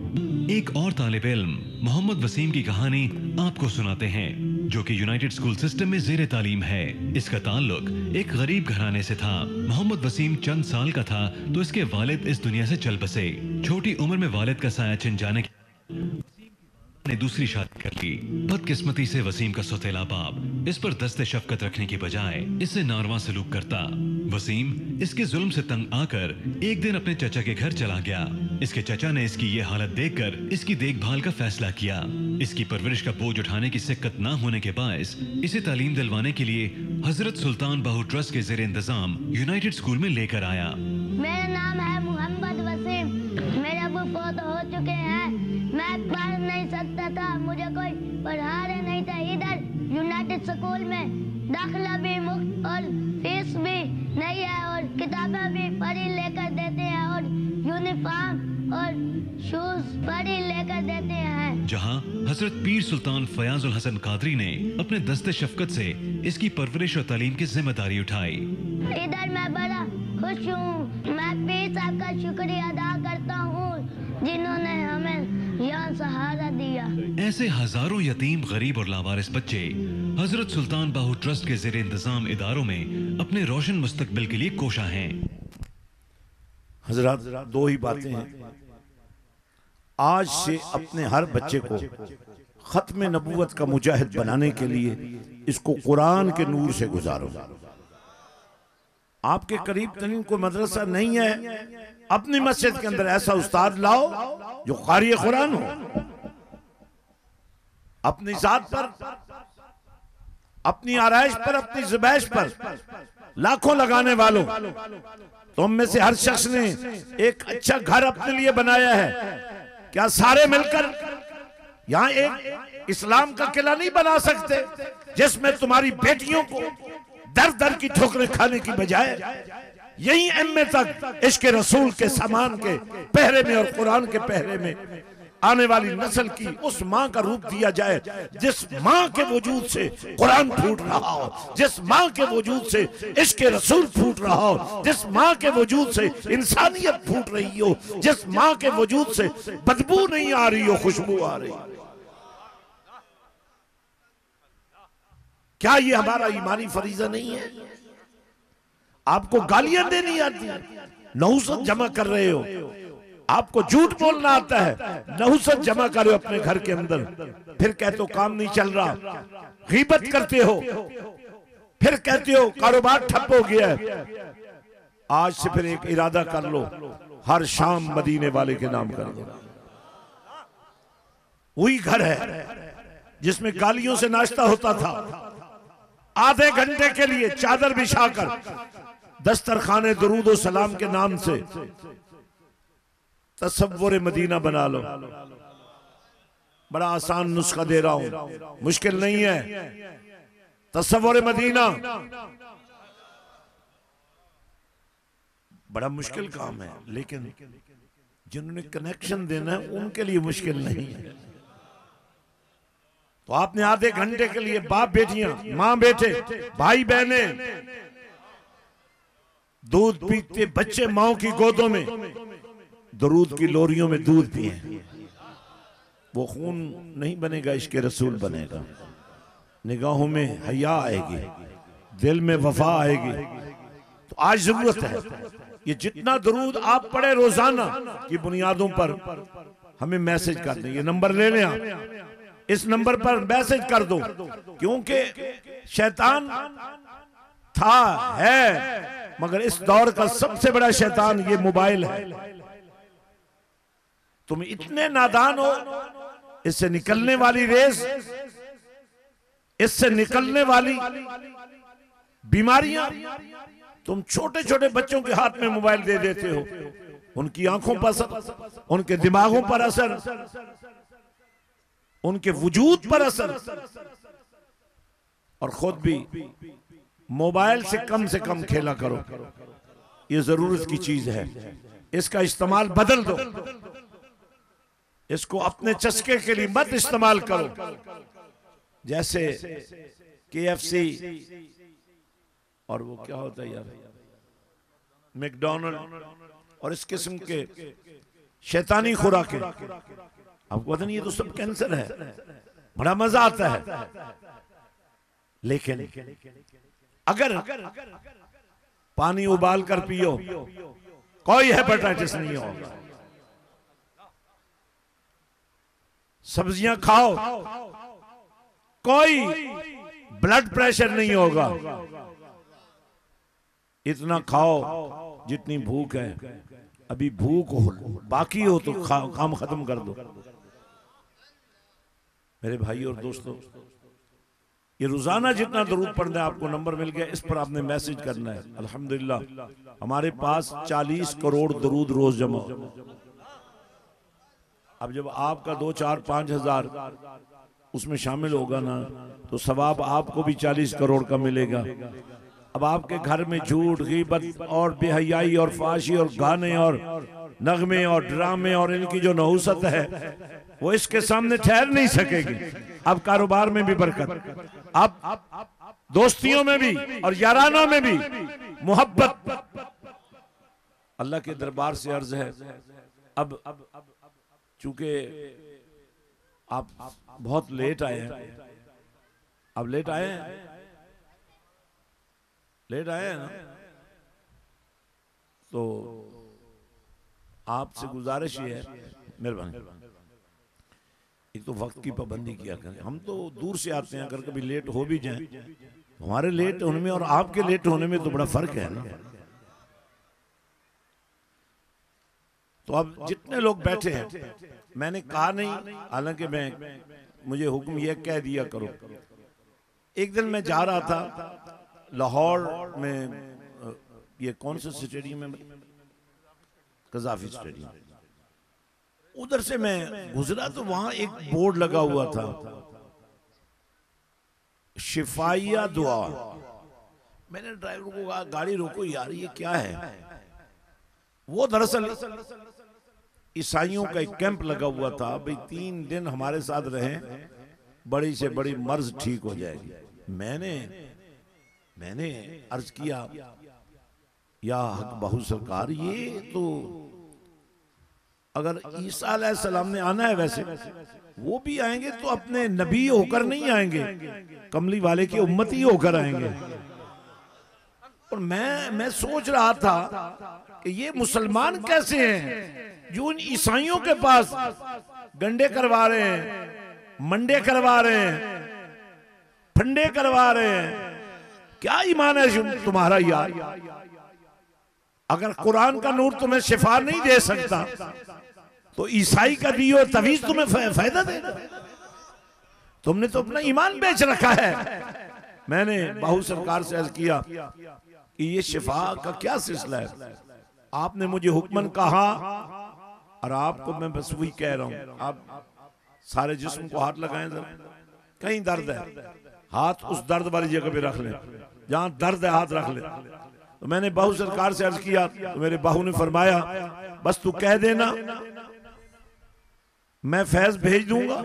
एक और तालिब इल्म मोहम्मद वसीम की कहानी आपको सुनाते हैं, जो कि यूनाइटेड स्कूल सिस्टम में जेर तालीम है। इसका ताल्लुक एक गरीब घराने से था। मोहम्मद वसीम चंद साल का था तो इसके वालिद इस दुनिया से चल बसे। छोटी उम्र में वालिद का साया छिन जाने के ने दूसरी शादी कर ली। बदकिस्मती से वसीम का सौतेला बाप इस पर दस्ते शफकत रखने की बजाय इससे नारवा सलूक करता। वसीम इसके जुल्म से तंग आकर एक दिन अपने चचा के घर चला गया। इसके चचा ने इसकी ये हालत देखकर इसकी देखभाल का फैसला किया। इसकी परवरिश का बोझ उठाने की सिक्कत न होने के बायस इसे तालीम दिलवाने के लिए हजरत सुल्तान बाहू ट्रस्ट के जेर इंतजाम यूनाइटेड स्कूल में लेकर आया। मेरा नाम है मोहम्मद वसीम। मेरे अब्बू फौत हो चुके हैं। मैं पढ़ नहीं सकता था, मुझे कोई पढ़ा रहे नहीं था। इधर यूनाइटेड स्कूल में दाखिला भी मुफ्त और फीस भी नहीं है और किताबें भी पढ़ी लेकर देते हैं और यूनिफॉर्म और शूज पढ़ी लेकर देते हैं। जहां हजरत पीर सुल्तान फयाजुल हसन कादरी ने अपने दस्ते शफकत से इसकी परवरिश और तालीम की जिम्मेदारी उठाई। इधर मैं बड़ा खुश हूँ। मैं पीर साहब का शुक्रिया अदा करता हूँ जिन्होंने हमें यहाँ सहारा दिया। ऐसे हजारों यतीम, गरीब और लावारिस बच्चे हजरत सुल्तान बाहू ट्रस्ट के जेर इंतजाम इदारों में अपने रोशन मुस्तकबिल के लिए कोशा हैं। हजरत, दो ही बातें हैं। आज से अपने हर बच्चे को खत्म नबूवत का मुजाहिद बनाने के लिए इसको कुरान के नूर से गुजारो। आपके करीब तरीन कोई मदरसा नहीं है, अपनी मस्जिद के अंदर ऐसा उस्ताद लाओ जो कारी कुरान हो। अपनी जात पर, अपनी आराइश पर, अपनी ज़ुबैश पर लाखों लगाने वालों, तुम में से हर शख्स ने एक अच्छा घर अपने लिए बनाया है। क्या सारे मिलकर यहां एक इस्लाम का किला नहीं बना सकते जिसमें तुम्हारी बेटियों को दर दर की ठोकरें खाने की बजाय यही एमए तक इश्क रसूल के सामान के पहरे में और कुरान के पहरे में आने वाली नस्ल की उस माँ का रूप दिया जाए जिस माँ के वजूद से कुरान फूट रहा हो, जिस माँ के वजूद से इश्क रसूल फूट रहा हो, जिस माँ के वजूद से इंसानियत फूट रही हो, जिस माँ के वजूद से बदबू नहीं आ रही हो, खुशबू आ रही। क्या ये हमारा ईमानी फरीजा नहीं है? आपको गालियां देनी आती है, नहुसत जमा कर रहे हो, आपको झूठ बोलना आता है, नहुसत जमा कर रहे हो अपने घर के अंदर, फिर कहते हो काम नहीं चल रहा, गीबत करते हो, फिर कहते हो कारोबार ठप हो गया है। आज से फिर एक इरादा कर लो, हर शाम मदीने वाले के नाम कर दो। वही घर है जिसमें गालियों से नाश्ता होता था, आधे घंटे के लिए चादर बिछाकर दस्तरखाने दुरूद और सलाम के नाम से तसव्वुर मदीना बना लो। बड़ा आसान नुस्खा दे रहा हूं, मुश्किल नहीं है। तसव्वुर मदीना बड़ा मुश्किल काम है, लेकिन जिन्होंने कनेक्शन देना है उनके लिए मुश्किल नहीं है। तो आपने आधे घंटे के लिए बाप बेटियां, मां बेटे, भाई बहने, दूध पीते बच्चे माओ की गोदों में दरूद की लोरियों में दूध पिए। वो खून नहीं बनेगा, इसके रसूल बनेगा। निगाहों में हया आएगी, दिल में वफा आएगी। तो आज जरूरत है ये जितना दरूद आप पढ़े रोजाना की बुनियादों पर हमें मैसेज कर दें। ये नंबर ले लें आप, इस नंबर पर मैसेज कर दो, क्योंकि शैतान था है, मगर इस दौर का सबसे बड़ा शैतान ये मोबाइल है। तुम इतने नादान हो, इससे निकलने वाली रेस, इससे निकलने वाली बीमारियां, तुम छोटे छोटे बच्चों के हाथ में मोबाइल दे देते हो। उनकी आंखों पर असर, उनके दिमागों पर असर, उनके वजूद पर असर, और खुद भी मोबाइल से कम खेला करो। ये जरूरत की चीज है, इसका इस्तेमाल बदल दो। इसको अपने चस्के के लिए मत इस्तेमाल करो। जैसे KFC और वो क्या होता है यार, मैकडॉनल्ड और इस किस्म के शैतानी खुराकें, आपको पता नहीं, ये तो सब कैंसर है। बड़ा मजा आता है, लेकिन अगर पानी उबाल कर पियो कोई हेपेटाइटिस नहीं होगा। सब्जियां खाओ कोई ब्लड प्रेशर नहीं होगा। इतना खाओ जितनी भूख है। अभी भूख हो बाकी हो तो काम खत्म कर दो। मेरे भाई और दोस्तों, ये रोजाना जितना दरूद पढ़ना है, आपको नंबर मिल गया, इस पर आपने मैसेज करना है। अल्हम्दुलिल्लाह हमारे पास 40 करोड़ दरूद रोज जमा। अब जब आपका 2, 4, 5 हजार उसमें शामिल होगा ना, तो सवाब आपको भी 40 करोड़ का मिलेगा। अब आपके घर में झूठ, गीबत और बेहयाई और फाशी और गाने और नगमे और ड्रामे और इनकी जो नहुसत है, वो इसके सामने ठहर नहीं सकेगी। अब कारोबार में भी बरकत, अब दोस्तियों में भी और यारानों में भी मोहब्बत। अल्लाह के दरबार से अर्ज है, अब चूंकि आप बहुत लेट आए हैं, अब लेट आए हैं ना, तो आपसे गुजारिश ये है, मेहरबानी, एक तो वक्त की पाबंदी किया करें। हम तो दूर से आते हैं, अगर कभी लेट हो भी जाए, हमारे लेट होने में और आपके लेट होने में तो बड़ा फर्क है ना। तो अब जितने लोग बैठे हैं, मैंने कहा नहीं, हालांकि मुझे हुक्म यह कह दिया करो। एक दिन मैं जा रहा था लाहौर में, ये कौन सा स्टेडियम है, कज़ाफी स्टेडियम, उधर से मैं गुजरा तो वहां एक बोर्ड लगा हुआ था, शिफाइया दुआ। मैंने ड्राइवर को कहा गाड़ी रोको यार, ये क्या है। वो दरअसल ईसाइयों का एक कैंप लगा हुआ था, भाई 3 दिन हमारे साथ रहे, बड़ी से बड़ी मर्ज ठीक हो जाएगी। मैंने अर्ज किया, या हक बहु सरकार, ये तो अगर ईसा अलैहिस्सलाम ने आना है, वैसे वो भी आएंगे तो अपने नबी होकर नहीं आएंगे, कमली वाले की उम्मती होकर आएंगे। और मैं सोच रहा था कि ये मुसलमान कैसे हैं जो इन ईसाइयों के पास गंडे करवा रहे हैं, मंडे करवा रहे हैं, फंडे करवा रहे हैं। क्या ईमान है तुम्हारा यार? अगर कुरान का नूर तुम्हें शिफा नहीं दे सकता, तो ईसाई का दियो तवीज तुम्हें फायदा देगा? तुमने तो अपना ईमान बेच रखा है। मैंने बाहू सरकार से अर्ज किया कि ये शिफा का क्या सिलसिला है। आपने मुझे हुक्मन कहा और आपको मैं बस वही कह रहा हूं, आप सारे जिस्म को हाथ लगाएं जरा, कहीं दर्द है हाथ उस दर्द वाली जगह पे रख ले, जहां दर्द है हाथ रख ले। तो मैंने बाहू सरकार से अर्ज किया तो मेरे बाहू ने फरमाया बस तू कह देना मैं फैज भेज दूंगा,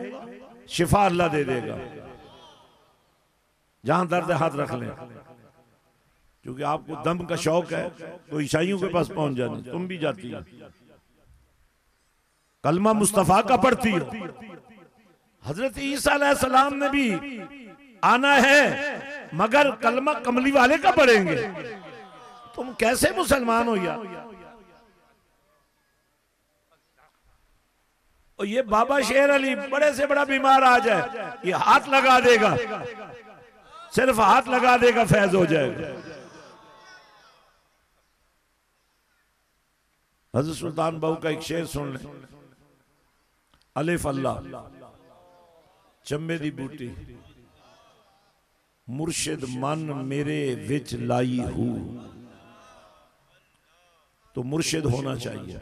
शिफा अल्लाह दे देगा, जहां दर्द है हाथ रख लें। क्योंकि आपको दम का शौक है तो ईसाइयों के पास पहुंच जाने, तुम भी जाती हो, कलमा मुस्तफा का पढ़ती हो। हजरत ईसा अलैहिस्सलाम ने भी आना है मगर कलमा कमली वाले का पढ़ेंगे। तुम कैसे मुसलमान हो यार। और ये बाबा शेर अली बड़े से बड़ा बीमार आ जाए, ये हाथ लगा देगा, सिर्फ हाथ लगा देगा फैज हो जाएगा। हजरत सुल्तान बाहू का एक शेर सुन ले। अलिफ अल्लाह चंबे दी बूटी मुर्शिद मन मेरे विच लाई हूं। तो मुर्शिद होना चाहिए।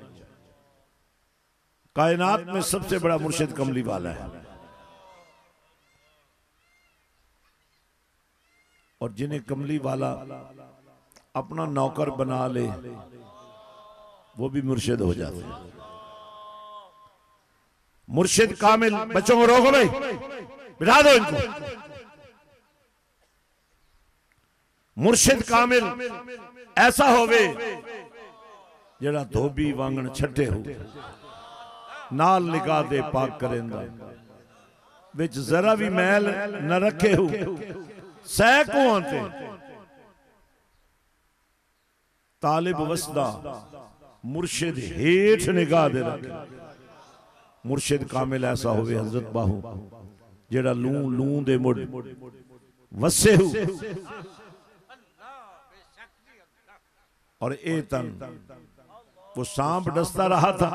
कायनात में सबसे बड़ा मुर्शिद कमली वाला है। और जिन्हें कमली वाला अपना नौकर बना ले वो भी मुर्शिद हो जाते हैं। मुर्शिद कामिल, बच्चों को रोको भाई, बिठा दो इनको। मुर्शिद कामिल ऐसा होवे जड़ा धोबी वांगण छठे हो, नाल निगाह दे पाक करेंदा, विच जरा भी मैल न रखे हो, सह को आते तालिब वसदा मुर्शिद हेठ निगाह दे रखे। मुर्शिद कामिल ऐसा होवे हजरत बाहू जेड़ा लू लू दे मुड़ वसे हो। और ए तन वो सांप डसता रहा था,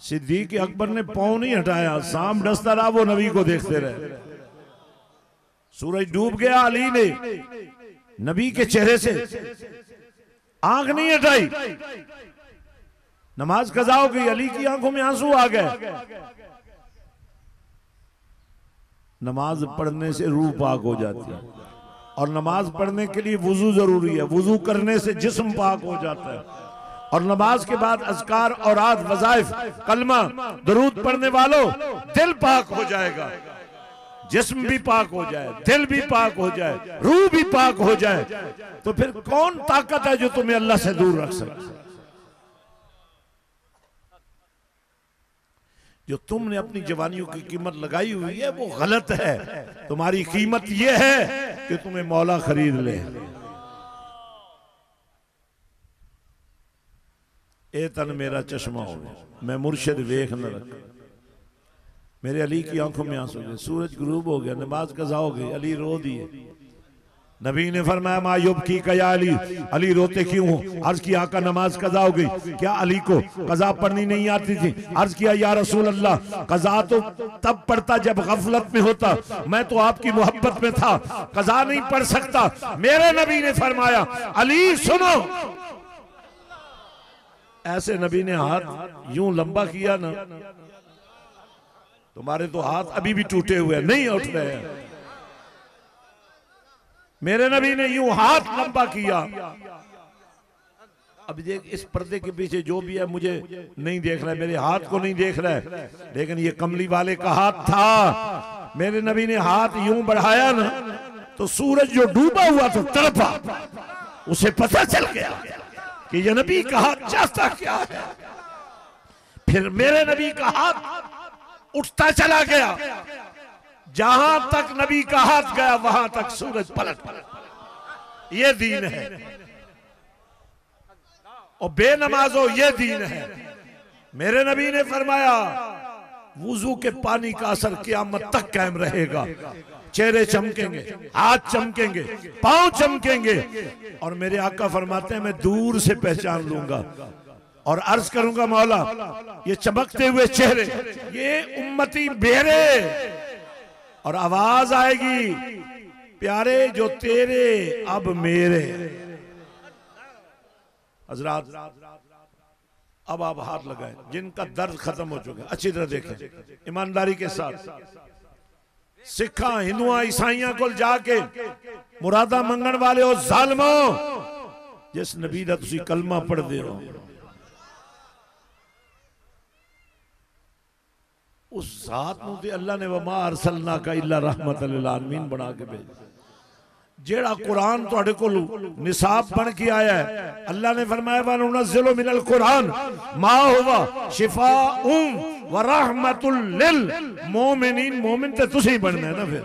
सिद्दीक अकबर ने पांव नहीं हटाया, सांप डसता रहा, वो नबी को देखते रहे। सूरज डूब गया, अली ने नबी के चेहरे से आंख नहीं हटाई। नमाज कज़ा हो गई, अली की आंखों में आंसू आ गए। नमाज पढ़ने से रूह पाक हो जाती है और नमाज पढ़ने के लिए वुजू जरूरी है, वुजू करने से जिस्म पाक हो जाता है। और नमाज के बाद अज़कार और आद वज़ाइफ कलमा दरूद पढ़ने वालों दिल पाक हो जाएगा, जिस्म भी पाक हो जाए, दिल भी पाक हो जाए, रूह भी पाक हो जाए। तो फिर कौन ताकत है जो तुम्हें अल्लाह से दूर रख सकती? जो तुमने अपनी जवानियों की कीमत लगाई हुई है वो गलत है। तुम्हारी कीमत ये है कि तुम्हें मौला खरीद ले। ए तन मेरा चश्मा हो, मैं मुर्शिद वेख न रख। मेरे अली की आंखों में आंसू गए, सूरज गुरूब हो गया, नमाज कज़ा हो गई, अली रो दिए। नबी ने फरमाया मायूब की कया अली, अली रोते क्यों हो? अर्ज किया आका नमाज कज़ा हो गई, क्या अली को कज़ा पढ़नी नहीं आती थी? अर्ज किया या रसूल अल्लाह, कज़ा तो तब पढ़ता जब गफलत में होता, मैं तो आपकी मोहब्बत में था, कज़ा नहीं पढ़ सकता। मेरे नबी ने फरमाया अली सुनो। ऐसे नबी ने हाथ यूं लंबा किया ना, तुम्हारे तो हाथ अभी भी टूटे हुए नहीं उठ रहे हैं। मेरे नबी ने यूं हाथ लंबा किया। अब देख, इस पर्दे के पीछे जो भी है मुझे नहीं देख रहा है, मेरे हाथ को नहीं देख रहा है, लेकिन ये कमली वाले का हाथ था। मेरे नबी ने हाथ यूं बढ़ाया ना तो सूरज जो डूबा हुआ था तड़पा, उसे पता चल गया कि ये नबी का हाथ चाहता क्या है। फिर मेरे नबी का हाथ उठता चला गया, जहां तक नबी का हाथ गया वहां तक सूरज पलट पलट। ये दीन है और बेनमाजो ये दीन है। मेरे नबी ने फरमाया वुजू के पानी का असर क़यामत तक कायम रहेगा। चेहरे चमकेंगे, हाथ चमकेंगे, पांव चमकेंगे। और मेरे आका फरमाते हैं मैं दूर से पहचान लूंगा और अर्ज करूंगा मौला ये चमकते हुए चेहरे, ये उम्मती बेरे। और आवाज आएगी प्यारे जो तेरे अब मेरे। हजरात अब आप हाथ लगाएं जिनका दर्द खत्म हो चुका है, अच्छी तरह देखें ईमानदारी के साथ। सिखा हिंदुआ ईसाइया को जाके मुरादा मंगण वाले हो जालमो, जिस नबी दा तुसी कलमा पढ़दे हो उस जात नूं ते अल्लाह ने वमा अरसलना का इल्ला रहमतल लिल आलमीन बना के भेजा। जेड़ा कुरान तुहाडे कोल निसाब बन के आया है, अल्लाह ने फरमाया व नुनज़्ज़िलु मिनल कुरान मा हुवा शिफाउन व रहमतुल लिल मोमिनीन। मोमिन ते तुसी बनना है ना फिर।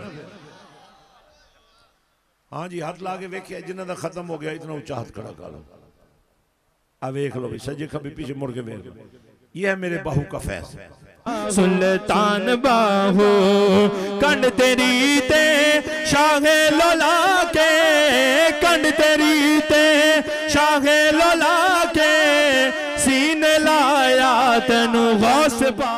हाँ जी, हाथ ला के वेखिए जिन्हां दा खत्म हो गया, इतना ऊंचा हाथ खड़ा कर लो। आ वेख लो भाई, सजे खबे पीछे मुड़ के वेख लो। ये है मेरे बाहू का फैज। सुल्तान बाहू कंड तेरी ते शाहे लोला के, कंड तेरी ते शाहे लोला के, सीने लाया तेनू गौस पा।